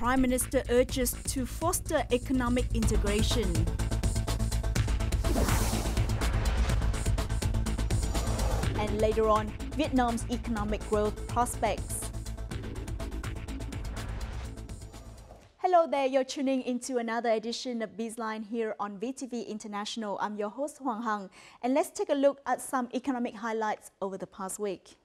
Prime Minister urges to foster economic integration. And later on, Vietnam's economic growth prospects. Hello there, you're tuning into another edition of BizLine here on VTV International. I'm your host Hoàng Hằng, and let's take a look at some economic highlights over the past week.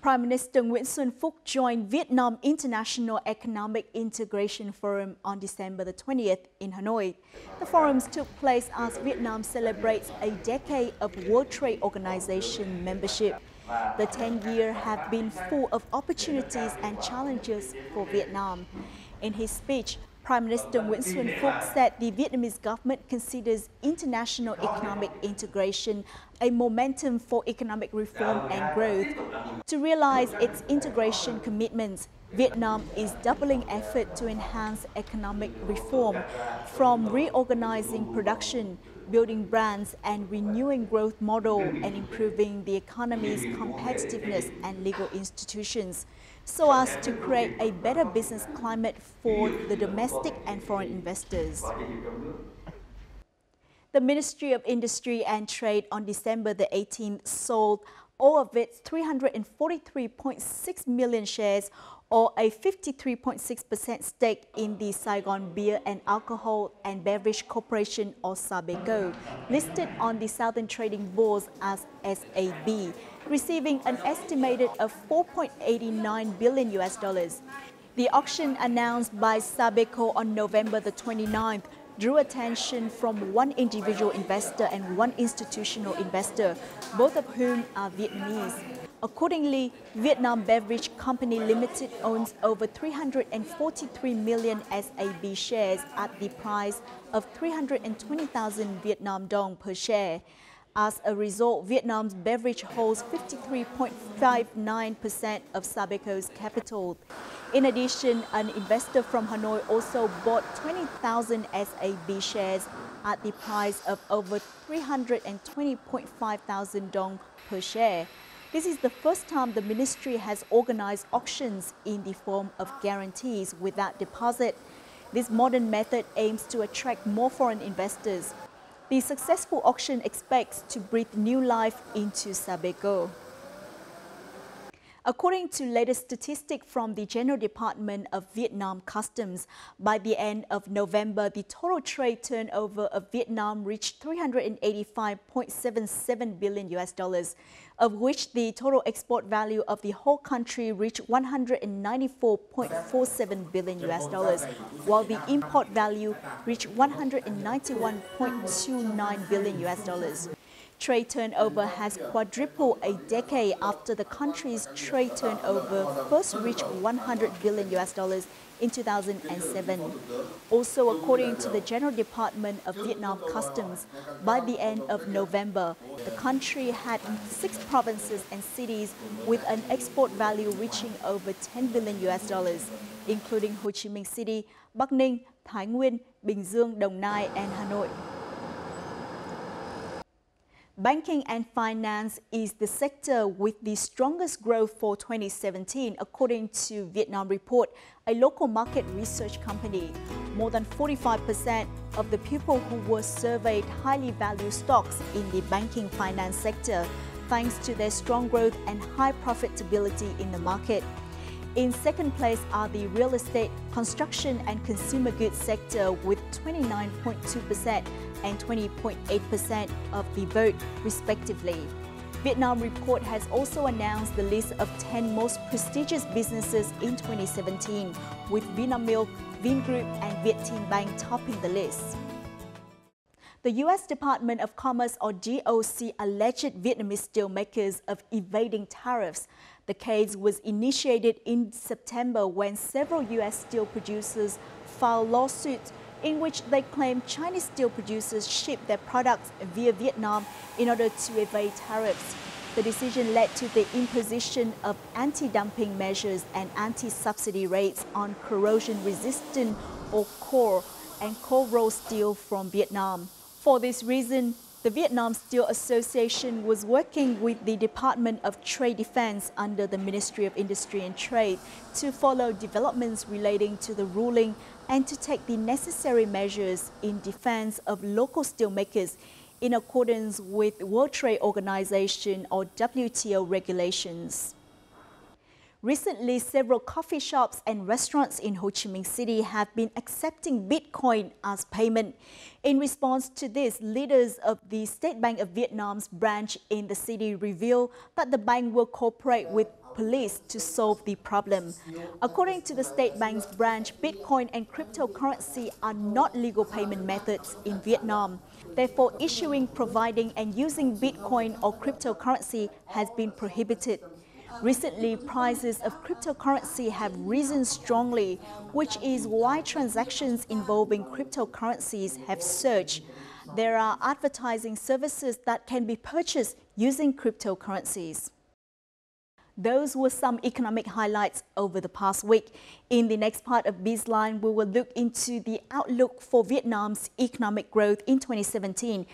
Prime Minister Nguyễn Xuân Phúc joined Vietnam International Economic Integration Forum on December the 20th in Hanoi. The forums took place as Vietnam celebrates a decade of World Trade Organization membership. The 10-year have been full of opportunities and challenges for Vietnam. In his speech, Prime Minister Nguyễn Xuân Phúc said the Vietnamese government considers international economic integration a momentum for economic reform and growth. To realize its integration commitments, Vietnam is doubling effort to enhance economic reform, from reorganizing production, building brands and renewing growth model and improving the economy's competitiveness and legal institutions, so as to create a better business climate for the domestic and foreign investors. The Ministry of Industry and Trade on December the 18th sold all of its 343.6 million shares, or a 53.6% stake in the Saigon Beer and Alcohol and Beverage Corporation, or Sabeco, listed on the Southern Trading Board as SAB, receiving an estimated of $4.89 billion. The auction announced by Sabeco on November the 29th drew attention from one individual investor and one institutional investor, both of whom are Vietnamese. Accordingly, Vietnam Beverage Company Limited owns over 343 million SAB shares at the price of 320,000 Vietnam dong per share. As a result, Vietnam's beverage holds 53.59% of Sabeco's capital. In addition, an investor from Hanoi also bought 20,000 SAB shares at the price of over 320.5 thousand dong per share. This is the first time the ministry has organized auctions in the form of guarantees without deposit. This modern method aims to attract more foreign investors. The successful auction expects to breathe new life into Sabeco. According to latest statistics from the General Department of Vietnam Customs, by the end of November, the total trade turnover of Vietnam reached $385.77 billion, of which the total export value of the whole country reached $194.47 billion, while the import value reached $191.29 billion. Trade turnover has quadrupled a decade after the country's trade turnover first reached $100 billion in 2007. Also, according to the General Department of Vietnam Customs, by the end of November, the country had 6 provinces and cities with an export value reaching over $10 billion, including Ho Chi Minh City, Bắc Ninh, Thái Nguyên, Bình Dương, Đồng Nai, and Hanoi. Banking and finance is the sector with the strongest growth for 2017, according to Vietnam Report, a local market research company. More than 45% of the people who were surveyed highly value stocks in the banking finance sector, thanks to their strong growth and high profitability in the market. In second place are the real estate, construction and consumer goods sector with 29.2% and 20.8% of the vote, respectively. Vietnam Report has also announced the list of 10 most prestigious businesses in 2017, with Vinamilk, Vingroup and Vietinbank topping the list. The U.S. Department of Commerce, or DOC, alleged Vietnamese steelmakers of evading tariffs. The case was initiated in September when several U.S. steel producers filed lawsuits in which they claimed Chinese steel producers shipped their products via Vietnam in order to evade tariffs. The decision led to the imposition of anti-dumping measures and anti-subsidy rates on corrosion-resistant, or COR, and cold-rolled steel from Vietnam. For this reason, The Vietnam Steel Association was working with the Department of Trade Defense under the Ministry of Industry and Trade to follow developments relating to the ruling and to take the necessary measures in defense of local steelmakers in accordance with World Trade Organization or WTO regulations. Recently, several coffee shops and restaurants in Ho Chi Minh City have been accepting Bitcoin as payment. In response to this, leaders of the State Bank of Vietnam's branch in the city revealed that the bank will cooperate with police to solve the problem. According to the State Bank's branch, Bitcoin and cryptocurrency are not legal payment methods in Vietnam. Therefore, issuing, providing and using Bitcoin or cryptocurrency has been prohibited. Recently, prices of cryptocurrency have risen strongly, which is why transactions involving cryptocurrencies have surged. There are advertising services that can be purchased using cryptocurrencies. Those were some economic highlights over the past week. In the next part of BizLine, we will look into the outlook for Vietnam's economic growth in 2017.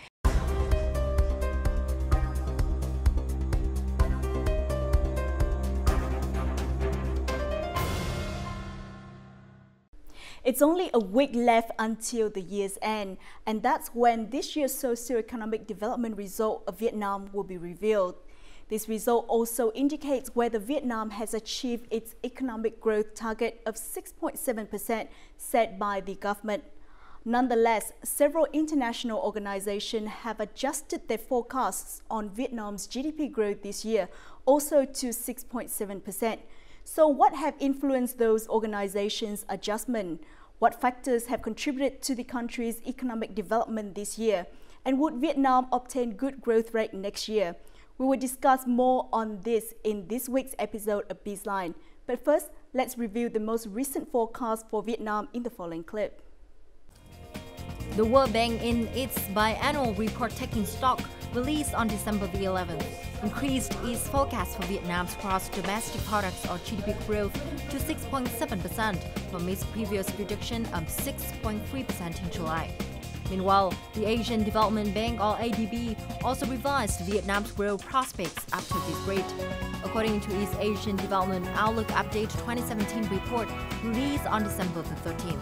It's only a week left until the year's end, and that's when this year's socio-economic development result of Vietnam will be revealed. This result also indicates whether Vietnam has achieved its economic growth target of 6.7% set by the government. Nonetheless, several international organizations have adjusted their forecasts on Vietnam's GDP growth this year, also to 6.7%. So what have influenced those organizations' adjustment? What factors have contributed to the country's economic development this year? And would Vietnam obtain good growth rate next year? We will discuss more on this in this week's episode of BizLine. But first, let's review the most recent forecast for Vietnam in the following clip. The World Bank, in its biannual report taking stock released on December the 11th, increased its forecast for Vietnam's gross domestic products or GDP growth to 6.7% from its previous prediction of 6.3% in July. Meanwhile, the Asian Development Bank or ADB also revised Vietnam's growth prospects up to this rate. According to its Asian Development Outlook Update 2017 report released on December the 13th.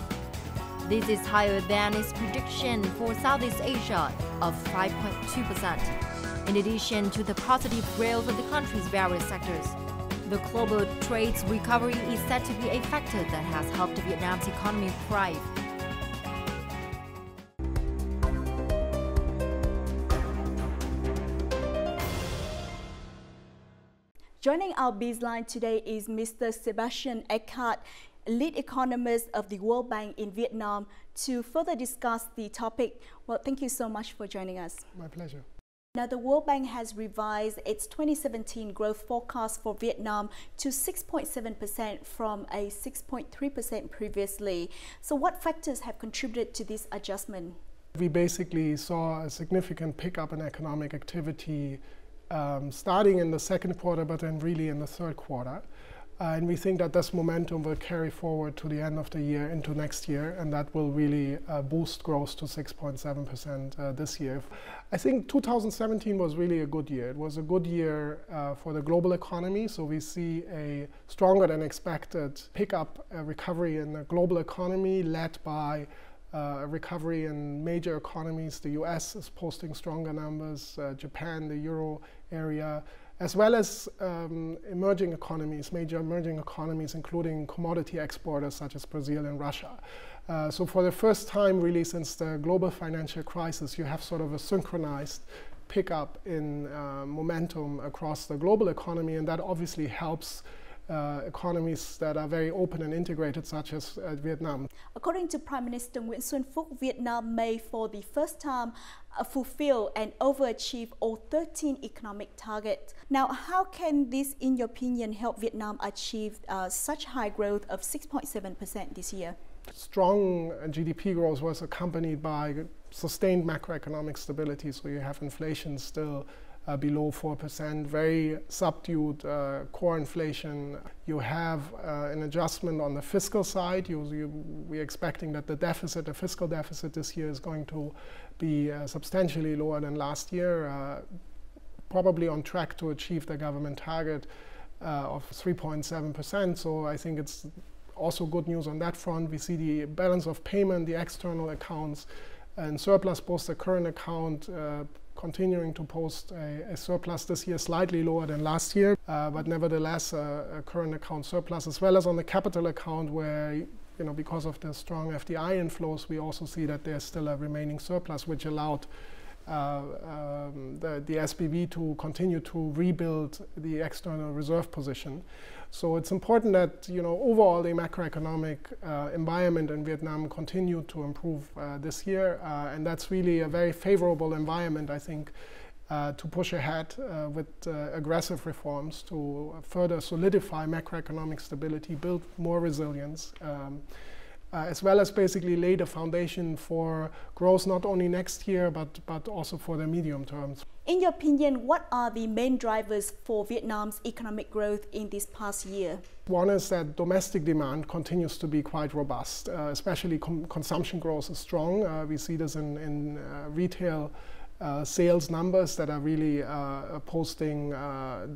This is higher than its prediction for Southeast Asia of 5.2%. In addition to the positive growth of the country's various sectors, the global trade's recovery is said to be a factor that has helped Vietnam's economy thrive. Joining our BizLine today is Mr. Sebastian Eckhart, lead economist of the World Bank in Vietnam, to further discuss the topic. Well, thank you so much for joining us. My pleasure. Now, the World Bank has revised its 2017 growth forecast for Vietnam to 6.7% from a 6.3% previously. So what factors have contributed to this adjustment? We basically saw a significant pickup in economic activity starting in the second quarter, but then really in the third quarter. And we think that this momentum will carry forward to the end of the year into next year, and that will really boost growth to 6.7% this year. I think 2017 was really a good year. It was a good year for the global economy, so we see a stronger than expected pickup, recovery in the global economy led by a recovery in major economies. The US is posting stronger numbers, Japan, the Euro area, as well as emerging economies, major emerging economies, including commodity exporters such as Brazil and Russia. So for the first time really since the global financial crisis, you have sort of a synchronized pickup in momentum across the global economy, and that obviously helps economies that are very open and integrated, such as Vietnam. According to Prime Minister Nguyễn Xuân Phúc, Vietnam may for the first time fulfill and overachieve all 13 economic targets. Now, how can this, in your opinion, help Vietnam achieve such high growth of 6.7% this year? Strong GDP growth was accompanied by sustained macroeconomic stability, so you have inflation still below 4%, very subdued core inflation. You have an adjustment on the fiscal side. We're expecting that the fiscal deficit this year is going to be substantially lower than last year, probably on track to achieve the government target of 3.7%. So I think it's also good news on that front. We see the balance of payment, the external accounts, and surplus post the current account continuing to post a surplus this year, slightly lower than last year, but nevertheless a current account surplus, as well as on the capital account where, because of the strong FDI inflows, we also see that there's still a remaining surplus, which allowed the SBV to continue to rebuild the external reserve position. So it's important that overall the macroeconomic environment in Vietnam continued to improve this year, and that's really a very favorable environment, I think, to push ahead with aggressive reforms to further solidify macroeconomic stability, build more resilience, as well as basically lay the foundation for growth not only next year but also for the medium terms. In your opinion, what are the main drivers for Vietnam's economic growth in this past year? One is that domestic demand continues to be quite robust, especially consumption growth is strong. We see this in retail sales numbers that are really posting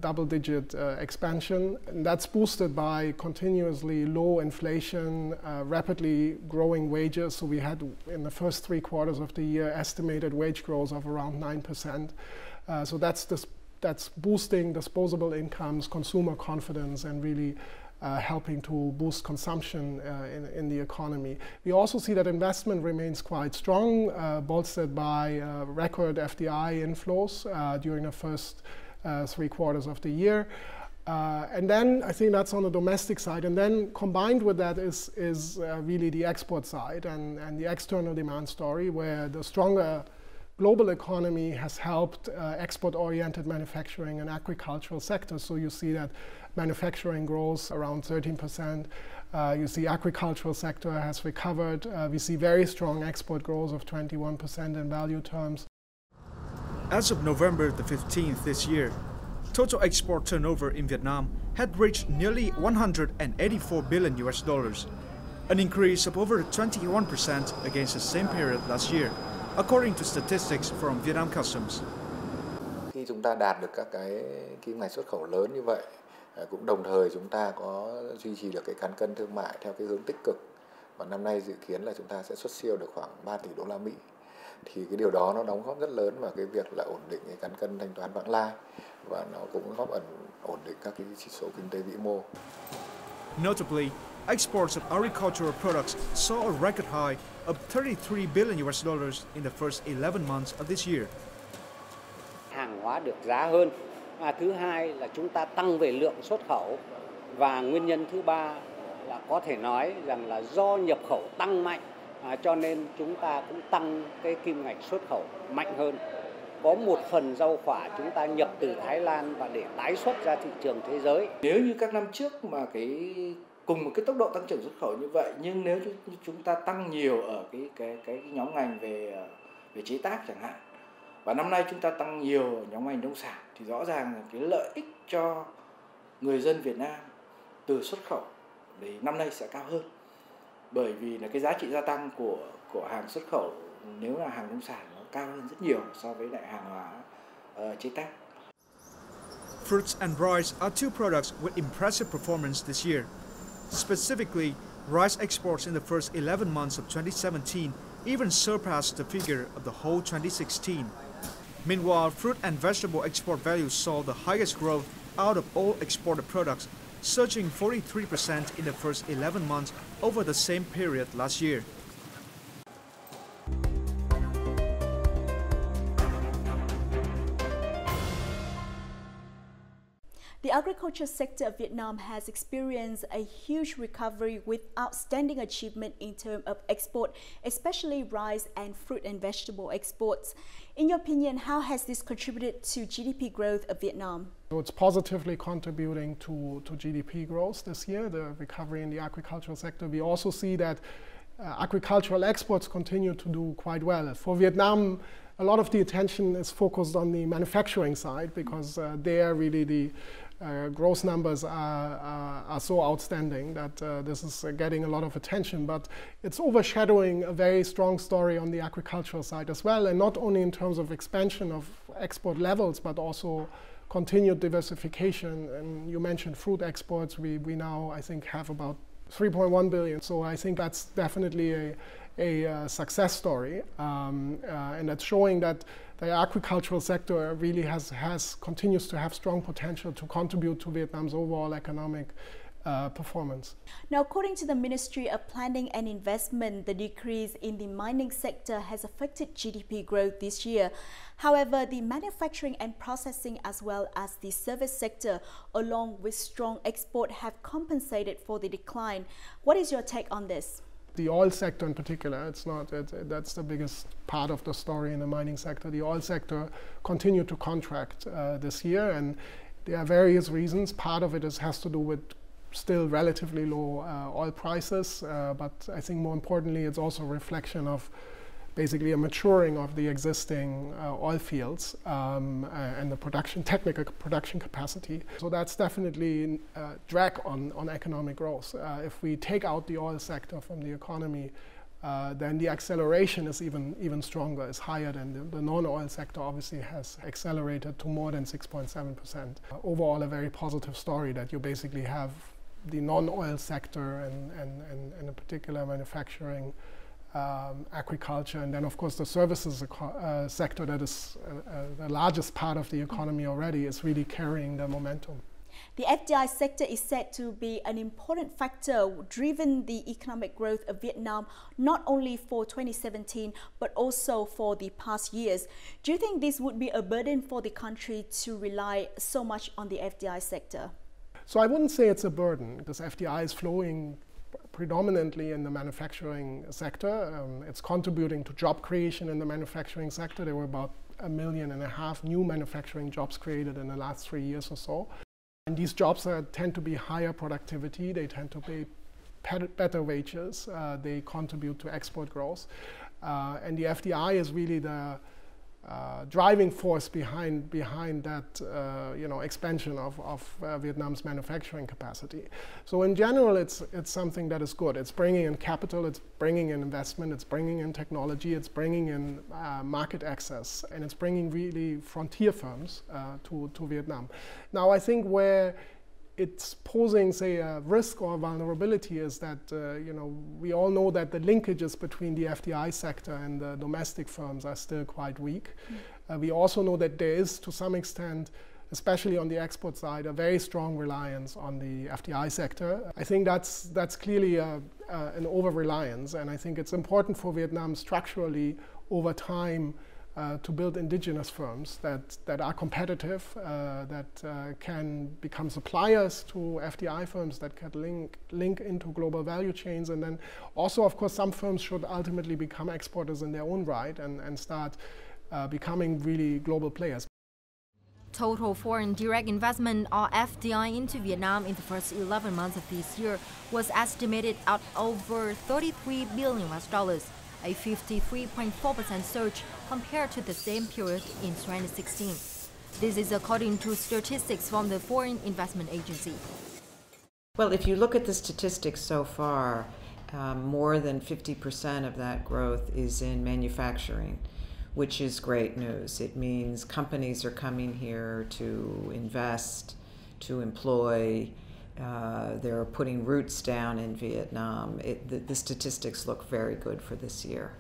double-digit expansion. And that's boosted by continuously low inflation, rapidly growing wages. So we had, in the first 3 quarters of the year, estimated wage growth of around 9%. So that's boosting disposable incomes, consumer confidence, and really helping to boost consumption in the economy. We also see that investment remains quite strong, bolstered by record FDI inflows during the first 3 quarters of the year. And then I think that's on the domestic side. And then combined with that is really the export side and the external demand story, where the stronger global economy has helped export-oriented manufacturing and agricultural sectors. So you see that manufacturing grows around 13%. You see agricultural sector has recovered. We see very strong export growth of 21% in value terms. As of November the 15th this year, total export turnover in Vietnam had reached nearly 184 billion US dollars, an increase of over 21% against the same period last year, according to statistics from Vietnam Customs. Khi chúng ta đạt được các cái kim ngạch xuất khẩu lớn như vậy, cũng đồng thời chúng ta có duy trì được cái cán cân thương mại theo cái hướng tích cực, và năm nay dự kiến là chúng ta sẽ xuất siêu được khoảng 3 tỷ đô la Mỹ. Thì cái điều đó nó đóng góp rất lớn vào cái việc là ổn định cái cán cân thanh toán vãng lai, và nó cũng góp ổn định các cái chỉ số kinh tế vĩ mô. Notably, exports of agricultural products saw a record high of 33 billion US dollars in the first 11 months of this year. Hàng hóa được giá hơn. Thứ hai là chúng ta tăng về lượng xuất khẩu, và nguyên nhân thứ ba là có thể nói rằng là do nhập khẩu tăng mạnh, cho nên chúng ta cũng tăng cái kim ngạch xuất khẩu mạnh hơn. Có một phần rau quả chúng ta nhập từ Thái Lan và để tái xuất ra thị trường thế giới. Nếu như các năm trước mà cùng một cái tốc độ tăng trưởng xuất khẩu như vậy, nhưng nếu chúng ta tăng nhiều ở cái nhóm ngành về chế tác chẳng hạn, và năm nay chúng ta tăng nhiều ở nhóm ngành nông sản, thì rõ ràng là cái lợi ích cho người dân Việt Nam từ xuất khẩu thì năm nay sẽ cao hơn, bởi vì là cái giá trị gia tăng của hàng xuất khẩu nếu là hàng nông sản nó cao hơn rất nhiều so với lại hàng hóa chế tác. Fruits and rice are two products with impressive performance this year. Specifically, rice exports in the first 11 months of 2017 even surpassed the figure of the whole 2016. Meanwhile, fruit and vegetable export values saw the highest growth out of all exported products, surging 43% in the first 11 months over the same period last year. The agriculture sector of Vietnam has experienced a huge recovery with outstanding achievement in terms of export, especially rice and fruit and vegetable exports. In your opinion, how has this contributed to GDP growth of Vietnam? So it's positively contributing to GDP growth this year, the recovery in the agricultural sector. We also see that agricultural exports continue to do quite well. For Vietnam, a lot of the attention is focused on the manufacturing side because there really the growth numbers are so outstanding that this is getting a lot of attention, but it's overshadowing a very strong story on the agricultural side as well, and not only in terms of expansion of export levels, but also continued diversification. And you mentioned fruit exports. We now, I think, have about 3.1 billion. So I think that's definitely a success story, and that's showing that the agricultural sector really continues to have strong potential to contribute to Vietnam's overall economic performance. Now, according to the Ministry of Planning and Investment, the decrease in the mining sector has affected GDP growth this year. However, the manufacturing and processing as well as the service sector, along with strong export, have compensated for the decline. What is your take on this? The oil sector in particular, that's the biggest part of the story in the mining sector. The oil sector continued to contract this year, and there are various reasons. Part of it has to do with still relatively low oil prices, but I think more importantly, it's also a reflection of basically a maturing of the existing oil fields and the technical production capacity. So that's definitely a drag on economic growth. If we take out the oil sector from the economy, then the acceleration is even stronger, is higher than the non-oil sector obviously has accelerated to more than 6.7%. Overall, a very positive story that you basically have the non-oil sector and in particular manufacturing, agriculture, and then of course the services sector that is the largest part of the economy already is really carrying the momentum. The FDI sector is said to be an important factor driving the economic growth of Vietnam, not only for 2017, but also for the past years. Do you think this would be a burden for the country to rely so much on the FDI sector? So I wouldn't say it's a burden, because FDI is flowing predominantly in the manufacturing sector. It's contributing to job creation in the manufacturing sector. There were about 1.5 million new manufacturing jobs created in the last 3 years or so. And these jobs tend to be higher productivity. They tend to pay better wages. They contribute to export growth. And the FDI is really the driving force behind that expansion of Vietnam's manufacturing capacity. So in general, it's something that is good. It's bringing in capital, it's bringing in investment, it's bringing in technology, it's bringing in market access, and it's bringing really frontier firms to Vietnam. Now, I think where it's posing, say, a risk or vulnerability is that, we all know that the linkages between the FDI sector and the domestic firms are still quite weak. We also know that there is, to some extent, especially on the export side, a very strong reliance on the FDI sector. I think that's clearly an over-reliance, and I think it's important for Vietnam structurally over time to build indigenous firms that are competitive, that can become suppliers to FDI firms, that can link into global value chains. And then also, of course, some firms should ultimately become exporters in their own right and start becoming really global players. Total foreign direct investment, or FDI, into Vietnam in the first 11 months of this year was estimated at over $33 billion, a 53.4% surge compared to the same period in 2016. This is according to statistics from the Foreign Investment Agency. Well, if you look at the statistics so far, more than 50% of that growth is in manufacturing, which is great news. It means companies are coming here to invest, to employ. They're putting roots down in Vietnam. The statistics look very good for this year.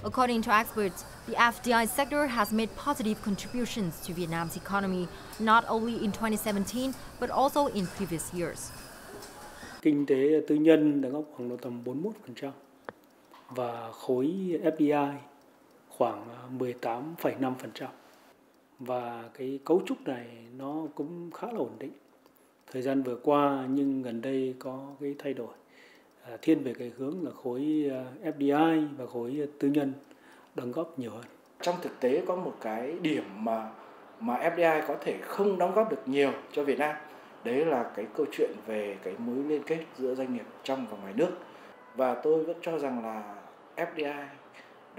According to experts, the FDI sector has made positive contributions to Vietnam's economy, not only in 2017, but also in previous years. Kinh tế tư nhân đóng góp khoảng độ tầm 41% và khối FDI khoảng 18,5%. Và cái cấu trúc này nó cũng khá là ổn định. Thời gian vừa qua nhưng gần đây có cái thay đổi thiên về cái hướng là khối FDI và khối tư nhân đóng góp nhiều hơn. Trong thực tế có một cái điểm mà FDI có thể không đóng góp được nhiều cho Việt Nam. Đấy là cái câu chuyện về cái mối liên kết giữa doanh nghiệp trong và ngoài nước. Và tôi vẫn cho rằng là FDI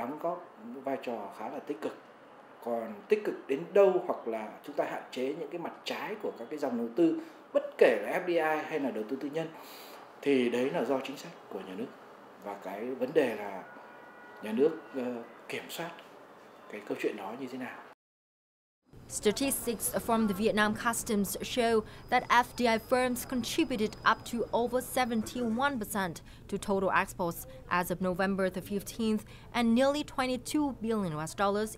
đóng góp vai trò khá là tích cực. Còn tích cực đến đâu hoặc là chúng ta hạn chế những cái mặt trái của các cái dòng đầu tư, bất kể là FDI hay là đầu tư tư nhân, thì đấy là do chính sách của nhà nước. Và cái vấn đề là nhà nước kiểm soát cái câu chuyện đó như thế nào. Statistics from the Vietnam Customs show that FDI firms contributed up to over 71% to total exports as of November the 15th and nearly $22 billion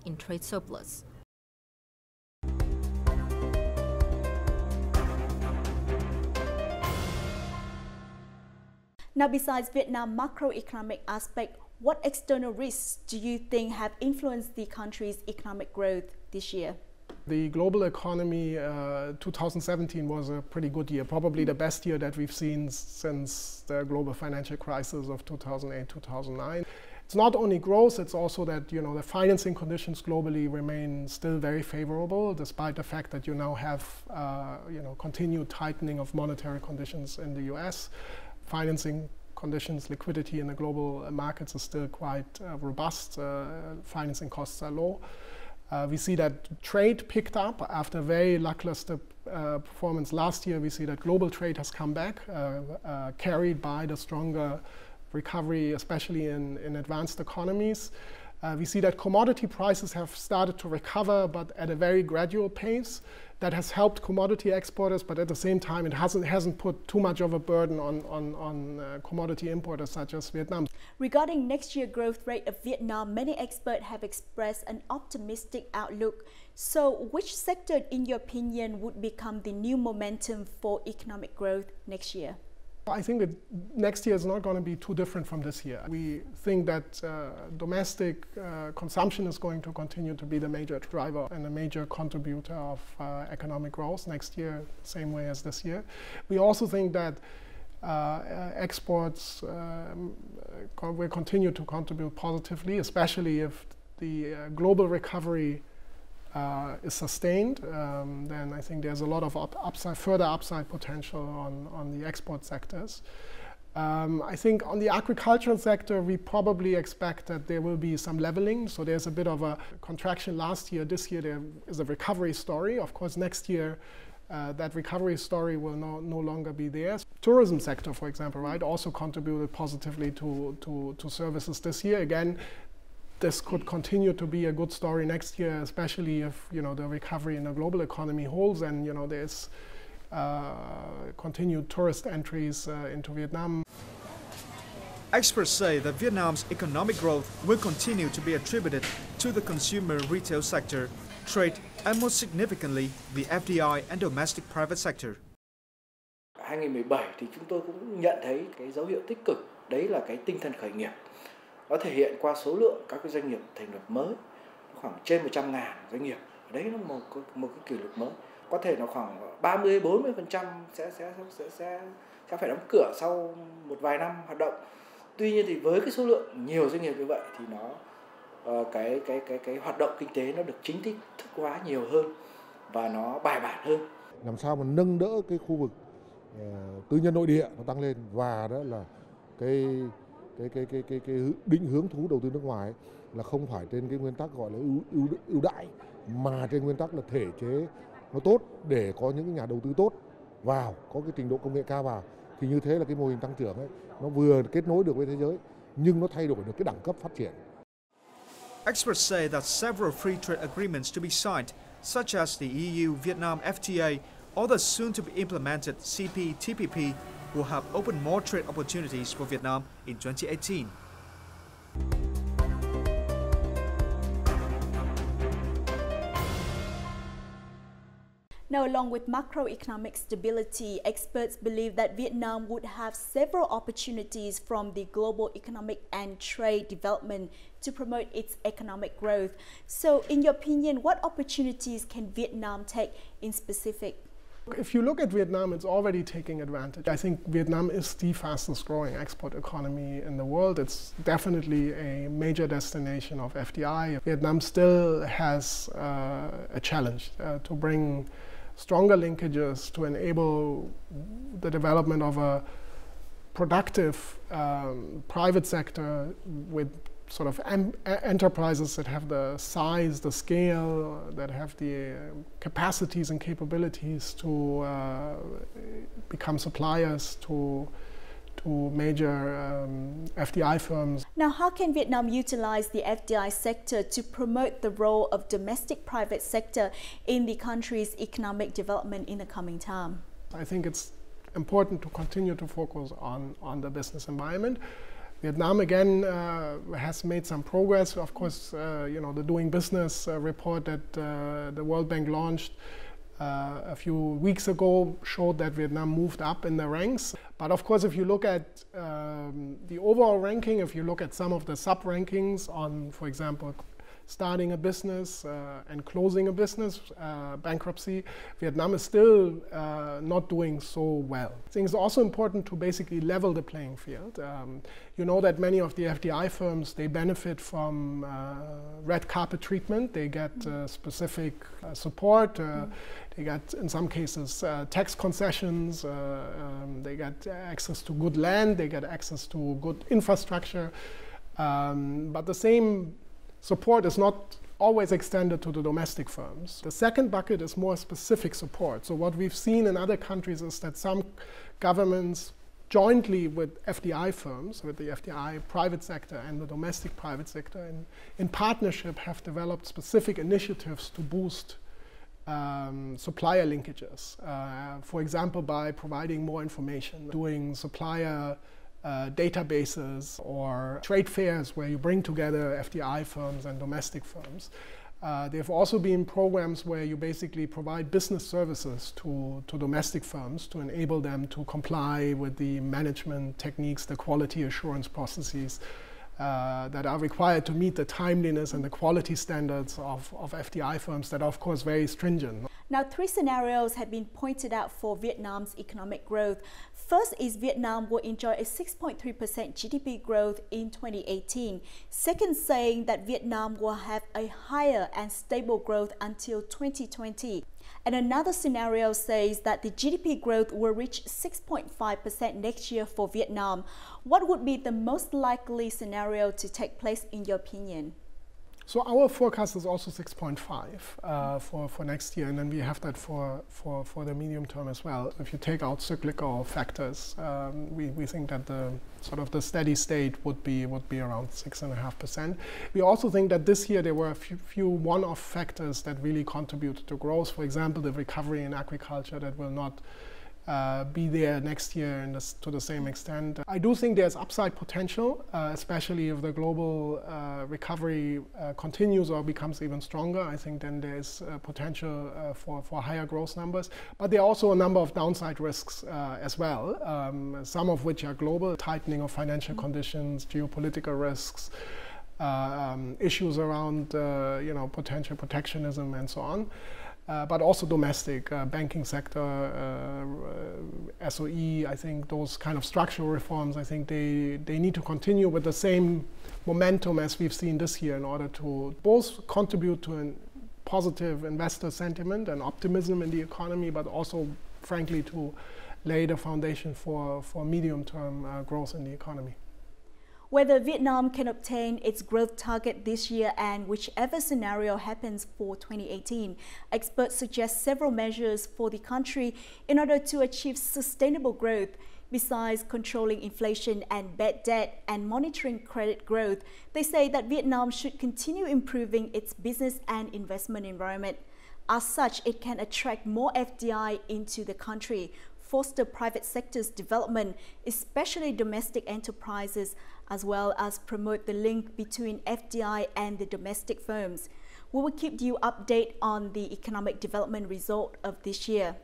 in trade surplus. Now, besides Vietnam's macroeconomic aspect, what external risks do you think have influenced the country's economic growth this year? The global economy, 2017 was a pretty good year, probably the best year that we've seen since the global financial crisis of 2008-2009. It's not only growth, it's also that the financing conditions globally remain still very favorable, despite the fact that you now have continued tightening of monetary conditions in the US. Financing conditions, liquidity in the global markets is still quite robust. Financing costs are low. We see that trade picked up after a very lackluster performance last year. We see that global trade has come back, carried by the stronger recovery, especially in advanced economies. We see that commodity prices have started to recover, but at a very gradual pace. That has helped commodity exporters, but at the same time, it hasn't put too much of a burden on commodity importers such as Vietnam. Regarding next year's growth rate of Vietnam, many experts have expressed an optimistic outlook. So, which sector, in your opinion, would become the new momentum for economic growth next year? I think that next year is not going to be too different from this year. We think that domestic consumption is going to continue to be the major driver and a major contributor of economic growth next year, same way as this year. We also think that exports will continue to contribute positively, especially if the global recovery is sustained, then I think there's a lot of further upside potential on the export sectors. I think on the agricultural sector, we probably expect that there will be some leveling. So there's a bit of a contraction last year. This year there is a recovery story. Of course, next year that recovery story will no longer be there. Tourism sector, for example, right, also contributed positively to services this year. Again, this could continue to be a good story next year, especially if the recovery in the global economy holds and there's continued tourist entries into Vietnam. Experts say that Vietnam's economic growth will continue to be attributed to the consumer retail sector, trade, and most significantly, the FDI and domestic private sector. 2017 thì chúng tôi cũng nhận thấy cái dấu hiệu tích cực, đấy là cái tinh thần khởi nghiệp. Nó thể hiện qua số lượng các cái doanh nghiệp thành lập mới, khoảng trên 100.000 doanh nghiệp. Đấy là một cái kỷ lục mới. Có thể nó khoảng 30-40% sẽ phải đóng cửa sau một vài năm hoạt động. Tuy nhiên thì với cái số lượng nhiều doanh nghiệp như vậy thì nó cái hoạt động kinh tế nó được chính thức hóa nhiều hơn và nó bài bản hơn. Làm sao mà nâng đỡ cái khu vực tư nhân nội địa nó tăng lên, và đó là cái định hướng thu hút đầu tư nước ngoài là không phải trên cái nguyên tắc gọi là ưu đãi, mà trên nguyên tắc là thể chế nó tốt để có những nhà đầu tư tốt vào, có cái trình độ công nghệ cao vào, thì như thế là cái mô hình tăng trưởng ấy nó vừa kết nối được với thế giới nhưng nó thay đổi được cái đẳng cấp phát triển. Experts say that several free trade agreements to be signed, such as the EU-Vietnam FTA or the soon-to-be implemented CPTPP, will have opened more trade opportunities for Vietnam in 2018. Now, along with macroeconomic stability, experts believe that Vietnam would have several opportunities from the global economic and trade development to promote its economic growth. So, in your opinion, what opportunities can Vietnam take in specific? If you look at Vietnam, it's already taking advantage. I think Vietnam is the fastest growing export economy in the world. It's definitely a major destination of FDI. Vietnam still has a challenge to bring stronger linkages to enable the development of a productive private sector with sort of enterprises that have the size, the scale, that have the capacities and capabilities to become suppliers to major FDI firms. Now, how can Vietnam utilize the FDI sector to promote the role of domestic private sector in the country's economic development in the coming time? I think it's important to continue to focus on the business environment. Vietnam again has made some progress. Of course, the Doing Business report that the World Bank launched a few weeks ago showed that Vietnam moved up in the ranks. But of course, if you look at the overall ranking, if you look at some of the sub-rankings on, for example, starting a business and closing a business, bankruptcy, Vietnam is still not doing so well. I think it's also important to basically level the playing field. You know that many of the FDI firms, they benefit from red carpet treatment. They get specific support. They get, in some cases, tax concessions. They get access to good land. They get access to good infrastructure. But the same support is not always extended to the domestic firms. The second bucket is more specific support. So what we've seen in other countries is that some governments jointly with FDI firms, with the FDI private sector and the domestic private sector, in partnership have developed specific initiatives to boost supplier linkages. For example, by providing more information, doing supplier databases or trade fairs where you bring together FDI firms and domestic firms. There have also been programs where you basically provide business services to domestic firms to enable them to comply with the management techniques, the quality assurance processes that are required to meet the timeliness and the quality standards of FDI firms that are, of course, very stringent. Now, 3 scenarios have been pointed out for Vietnam's economic growth. First is Vietnam will enjoy a 6.3% GDP growth in 2018. Second, saying that Vietnam will have a higher and stable growth until 2020. And another scenario says that the GDP growth will reach 6.5% next year for Vietnam. What would be the most likely scenario to take place in your opinion? So our forecast is also 6.5 for next year, and then we have that for the medium term as well. If you take out cyclical factors, we think that the sort of the steady state would be around 6.5%. We also think that this year there were a few one-off factors that really contributed to growth. For example, the recovery in agriculture that will not be there next year to the same extent. I do think there's upside potential, especially if the global recovery continues or becomes even stronger. I think then there's potential for higher growth numbers. But there are also a number of downside risks as well, some of which are global: tightening of financial conditions, geopolitical risks, issues around potential protectionism and so on. But also domestic, banking sector, SOE, I think those kind of structural reforms, I think they need to continue with the same momentum as we've seen this year in order to both contribute to a positive investor sentiment and optimism in the economy, but also, frankly, to lay the foundation for medium-term growth in the economy. Whether Vietnam can obtain its growth target this year and whichever scenario happens for 2018, experts suggest several measures for the country in order to achieve sustainable growth. Besides controlling inflation and bad debt and monitoring credit growth, they say that Vietnam should continue improving its business and investment environment. As such, it can attract more FDI into the country, foster private sector's development, especially domestic enterprises, as well as promote the link between FDI and the domestic firms. We will keep you updated on the economic development result of this year.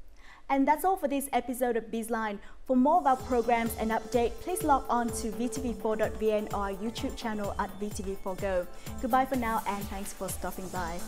And that's all for this episode of BizLine. For more of our programs and updates, please log on to vtv4.vn or our YouTube channel at VTV4Go. Goodbye for now, and thanks for stopping by.